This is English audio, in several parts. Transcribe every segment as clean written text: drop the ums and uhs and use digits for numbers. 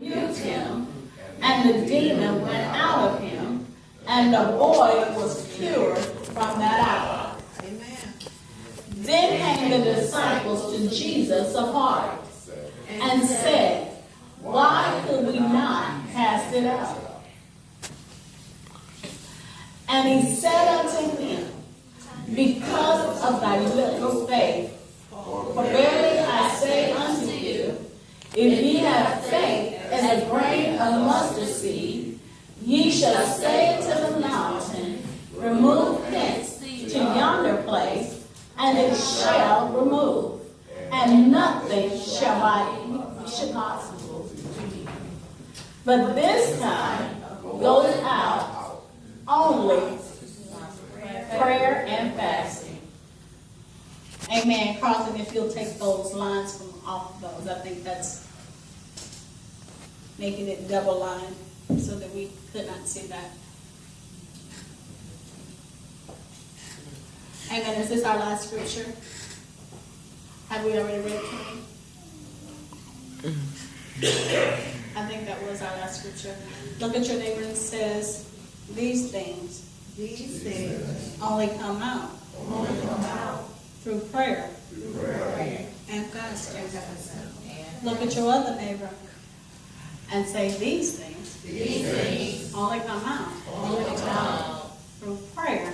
rebuked him, and the demon went out of him, and the boy was cured from that hour. Amen. Then came the disciples to Jesus apart, and said, Why could we not cast it out? And he said unto him, Because of thy little faith. For verily I say unto you, if ye have faith as a grain of mustard seed, ye shall say to the mountain, Remove hence to yonder place, and it shall remove, and nothing shall possible. But this kind goes out only prayer and fasting. Amen. Carlton, if you'll take those lines from off of those, I think that's making it double line so that we could not see that. Amen. Is this our last scripture? Have we already read it to me? I think that was our last scripture. Look at your neighbor and says, These things only come out through prayer and fasting. Look at your other neighbor and say, These things only come out through prayer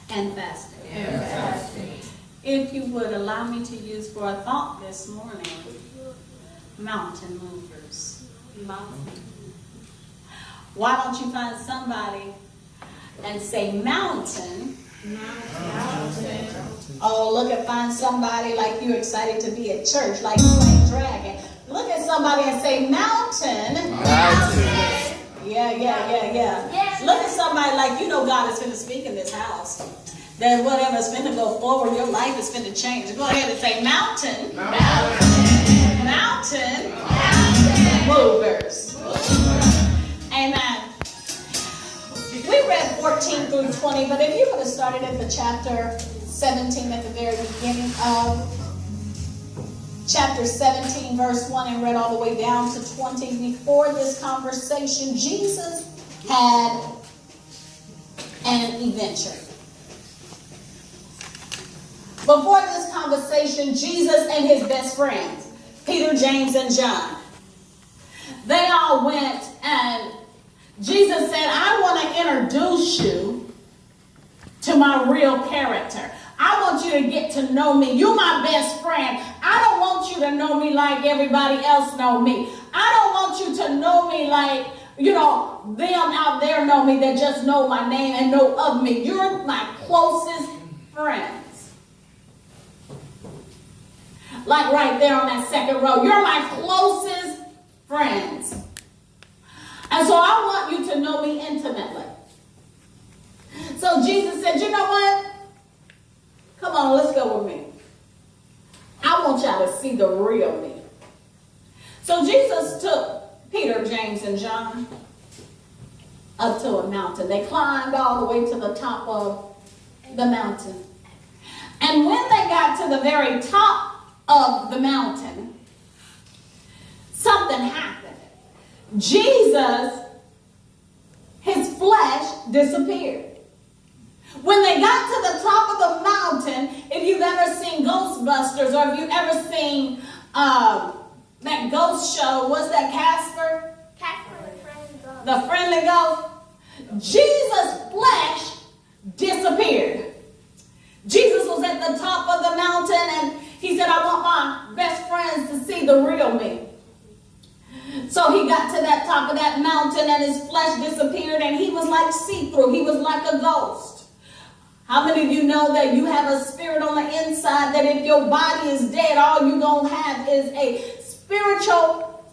and fasting. If you would allow me to use for a thought this morning, mountain movers. Why don't you find somebody and say mountain? Oh, look at find somebody like you're excited to be at church, like you ain't dragging. Look at somebody and say mountain. Yeah. Look at somebody like you know God is going to speak in this house. That whatever's going to go forward, your life is going to change. Go ahead and say mountain. Mountain movers. Amen. We read 14 through 20, but if you would have started at the chapter 17 at the very beginning of chapter 17, verse 1, and read all the way down to 20, before this conversation, Jesus had an adventure. Before this conversation, Jesus and his best friends, Peter, James, and John, they all went, and Jesus said, I want to introduce you to my real character. I want you to get to know me. You're my best friend. I don't want you to know me like everybody else know me. I don't want you to know me like, them out there know me that just know my name and know of me. You're my closest friends. Like right there on that second row. You're my closest friends. And so I want you to know me intimately. So Jesus said, you know what? Come on, let's go with me. I want y'all to see the real me. So Jesus took Peter, James, and John up to a mountain. They climbed all the way to the top of the mountain. And when they got to the very top of the mountain, something happened. Jesus, his flesh disappeared. When they got to the top of the mountain, if you've ever seen Ghostbusters or if you've ever seen that ghost show, what's that, Casper? The Friendly Ghost. Jesus' flesh disappeared. Jesus was at the top of the mountain and he said, I want my best friends to see the real me. So he got to that top of that mountain and his flesh disappeared and he was like see-through. He was like a ghost. How many of you know that you have a spirit on the inside that if your body is dead, all you're going to have is a spiritual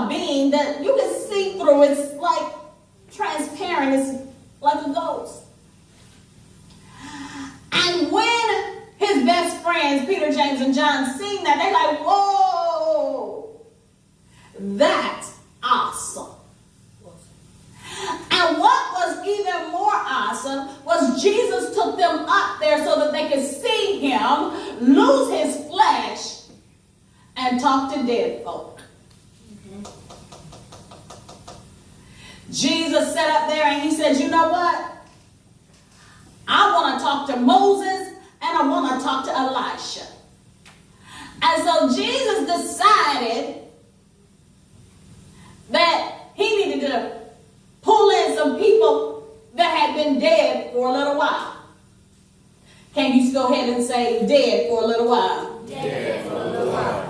being that you can see through. It's like transparent. It's like a ghost. And when his best friends, Peter, James, and John, seen that, they're like, whoa, that's awesome. And what was even more awesome was Jesus took them up there so that they could see him, lose his flesh, and talk to dead folk. Mm-hmm. Jesus sat up there and he said, you know what? I want to talk to Moses and I want to talk to Elisha. And so Jesus decided that he needed to pull in some people that had been dead for a little while. Can you go ahead and say dead for a little while? Dead for a little while.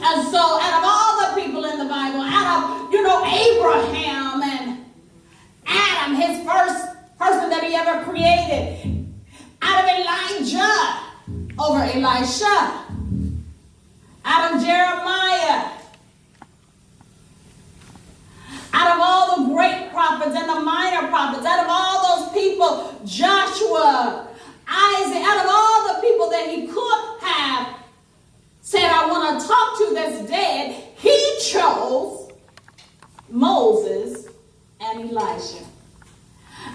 And so out of all the people in the Bible, out of, Abraham and Adam, his first person that he ever created, out of Elijah over Elisha, out of Jeremiah, out of all the great prophets and the minor prophets, out of all those people, Joshua, Isaac, out of all the people that he could have said, I want to talk to that's dead, he chose Moses and Elijah.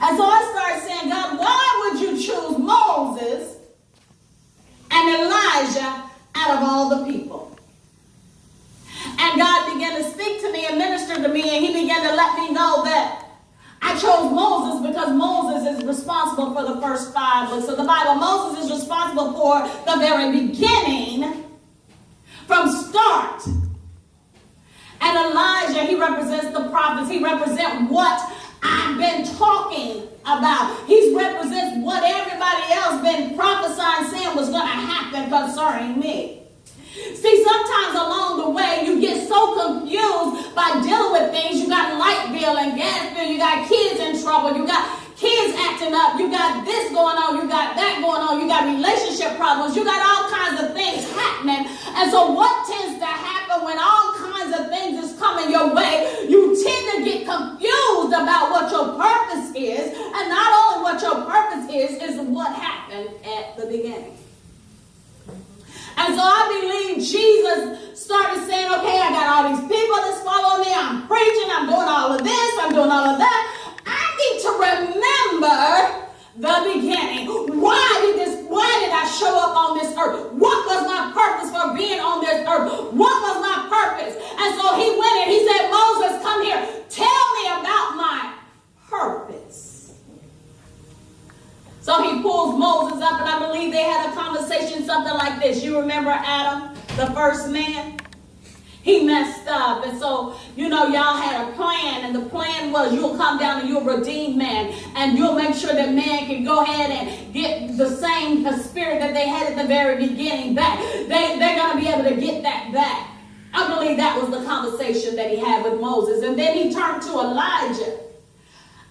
And so I started saying, God, why would you choose Moses and Elijah out of all the people? And God began to speak to me and minister to me, and he began to let me know that I chose Moses because Moses is responsible for the first 5 books of the Bible. Moses is responsible for the very beginning, from start. And Elijah, he represents the prophets. He represents what I've been talking about. He represents what everybody else been prophesying, saying was going to happen concerning me. See, sometimes along the way, you get so confused by dealing with things. You got light bill and gas bill. You got kids in trouble. You got kids acting up. You got this going on. You got that going on. You got relationship problems. You got all kinds of things happening. And so what tends to happen when all kinds of things is coming your way, you tend to get confused about what your purpose is. And not only what your purpose is what happened at the beginning. And so I believe Jesus started saying, okay, I got all these people that's following me. I'm preaching. I'm doing all of this. I'm doing all of that. I need to remember the beginning. Why did I show up on this earth? What was my purpose for being on this earth? What was my purpose? And so he went and he said, Moses, come here. Tell me about my purpose. So he pulls Moses up, and I believe they had a conversation, something like this. You remember Adam, the first man? He messed up. And so, y'all had a plan. And the plan was you'll come down and you'll redeem man. And you'll make sure that man can go ahead and get the same spirit that they had at the very beginning back. They're going to be able to get that back. I believe that was the conversation that he had with Moses. And then he turned to Elijah.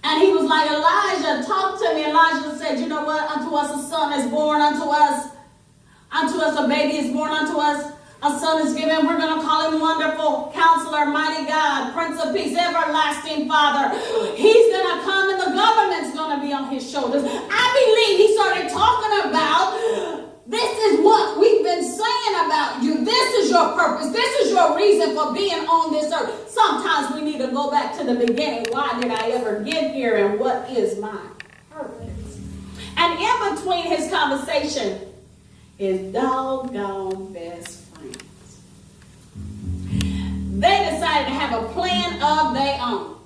And he was like, Elijah, talk to me. Elijah said, you know what? Unto us a son is born, unto us a baby is born, unto us a son is given. We're going to call him Wonderful Counselor, Mighty God, Prince of Peace, Everlasting Father. He's going to come and the government's going to be on his shoulders. I believe he started talking about, this is what we've been saying about you. This is your purpose. This is your reason for being on this earth. Sometimes we need to go back to the beginning. Why did I ever get here, and what is my purpose? And in between his conversation is doggone best friends. They decided to have a plan of their own.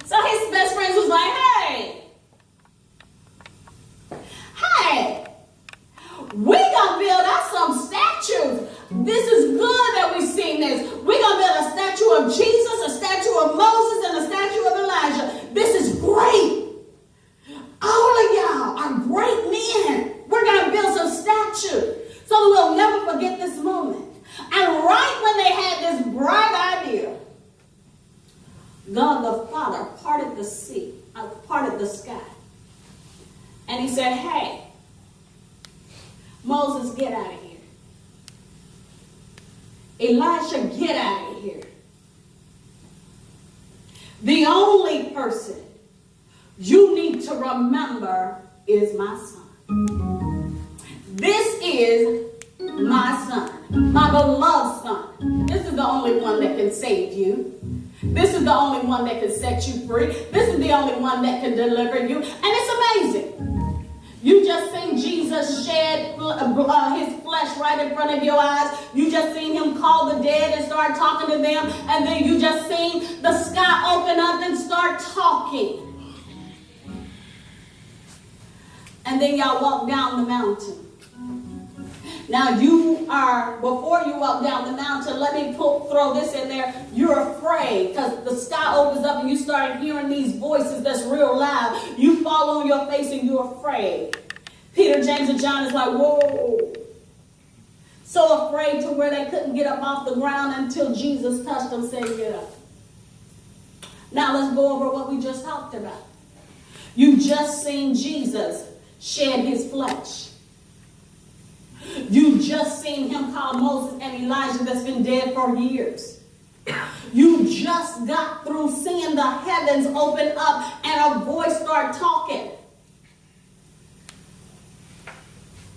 So his best friends was like, hey, we gonna build us some statues. This is good that we've seen this. We're gonna build a statue of Jesus, a statue of Moses, and a statue of Elijah. This is great. All of y'all are great men. We're gonna build some statues so that we'll never forget this moment. And right when they had this bright idea, God the Father parted the sea, parted the sky. And he said, hey, Moses, get out of here. Elisha, get out of here. The only person you need to remember is my son. This is my son, my beloved son. This is the only one that can save you. This is the only one that can set you free. This is the only one that can deliver you. And it's amazing. You just seen Jesus shed his flesh right in front of your eyes. You just seen him call the dead and start talking to them. And then you just seen the sky open up and start talking. And then y'all walk down the mountain. Now before you walk down the mountain, let me throw this in there. You're afraid because the sky opens up and you start hearing these voices that's real loud. You fall on your face and you're afraid. Peter, James, and John is like, whoa. So afraid to where they couldn't get up off the ground until Jesus touched them and said, get up. Now let's go over what we just talked about. You just seen Jesus shed his flesh. You just seen him call Moses and Elijah that's been dead for years. You just got through seeing the heavens open up and a voice start talking.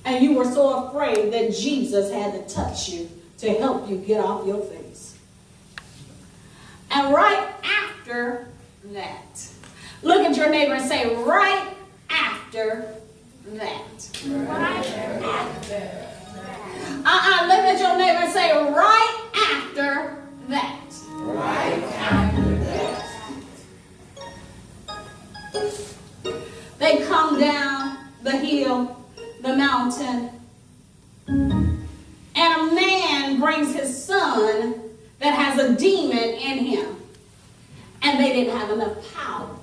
And you were so afraid that Jesus had to touch you to help you get off your face. And right after that, look at your neighbor and say, right after that. Right after that. Look at your neighbor and say, right after that. Right after that. They come down the hill, the mountain, and a man brings his son that has a demon in him. And they didn't have enough power.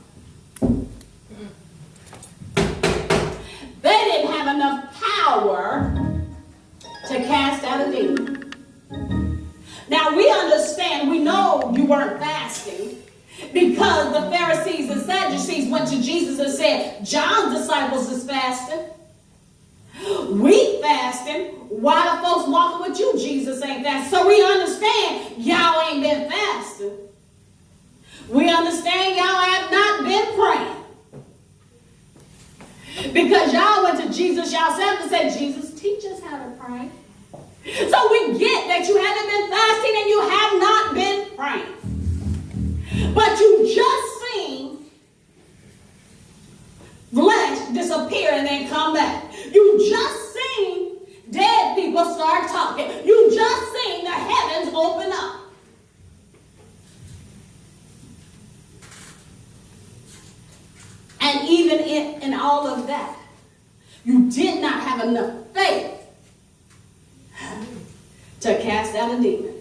They didn't have enough power to cast out a demon. Now we understand, we know you weren't fasting because the Pharisees and Sadducees went to Jesus and said, John's disciples is fasting. We fasting. Why the folks walking with you, Jesus, ain't fasting? So we understand y'all ain't been fasting. We understand y'all have not been praying. Because y'all went to Jesus yourself and said, Jesus, teach us how to pray. So we get that you haven't been fasting and you have not been praying. But you just seen flesh disappear and then come back. You just seen dead people start talking. You just seen the heavens open up. And even in all of that, you did not have enough faith to cast out a demon.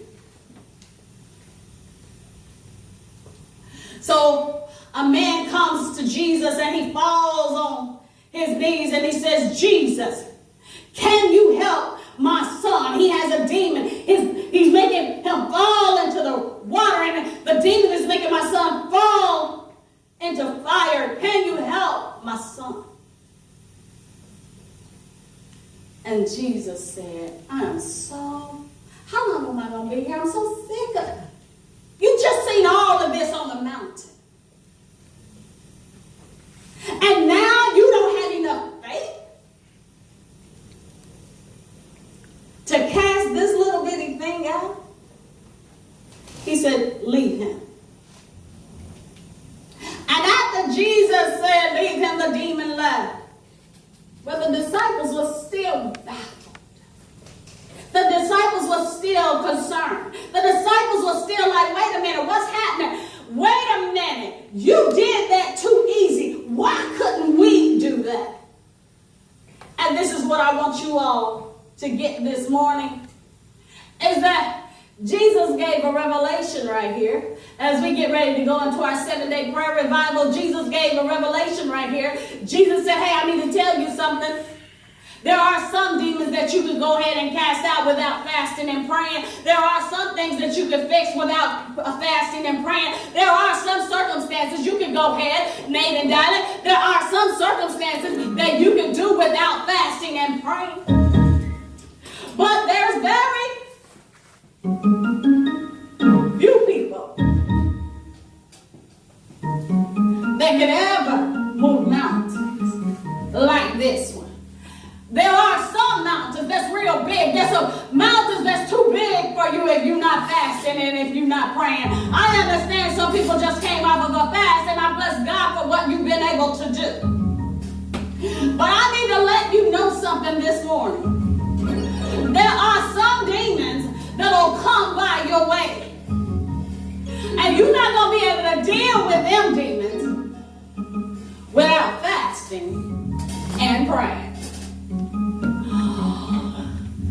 So a man comes to Jesus and he falls on his knees and he says, Jesus, can you help my son? He has a demon. He's making him fall into the water and the demon is making my son fall into fire. Can you help my son? And Jesus said, how long am I going to be here? I'm so sick of it. You just seen all of this on the mountain. And now you don't have enough faith to cast this little bitty thing out? He said, leave him. And after Jesus said, leave him, the demon left. But the disciples were still baffled. The disciples were still concerned. The disciples were still like, wait a minute, what's happening? Wait a minute, you did that too easy. Why couldn't we do that? And this is what I want you all to get this morning, is that Jesus gave a revelation right here. As we get ready to go into our 7-day prayer revival, Jesus gave a revelation right here. Jesus said, hey, I need to tell you something. There are some demons that you could go ahead and cast out without fasting and praying. There are some things that you could fix without fasting and praying. There are some circumstances you can go ahead, Nate and Donna. There are some circumstances that you can do without fasting and praying. But there's very few people that can ever move mountains like this one. There are some mountains that's real big. There's some mountains that's too big for you if you're not fasting and if you're not praying. I understand some people just came off of a fast, and I bless God for what you've been able to do. But I need to let you know something this morning. There are some demons that'll come by your way. And you're not going to be able to deal with them demons without fasting and praying.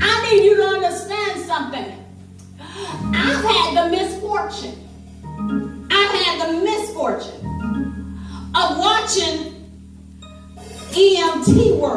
I need you to understand something. I've had the misfortune of watching EMT work.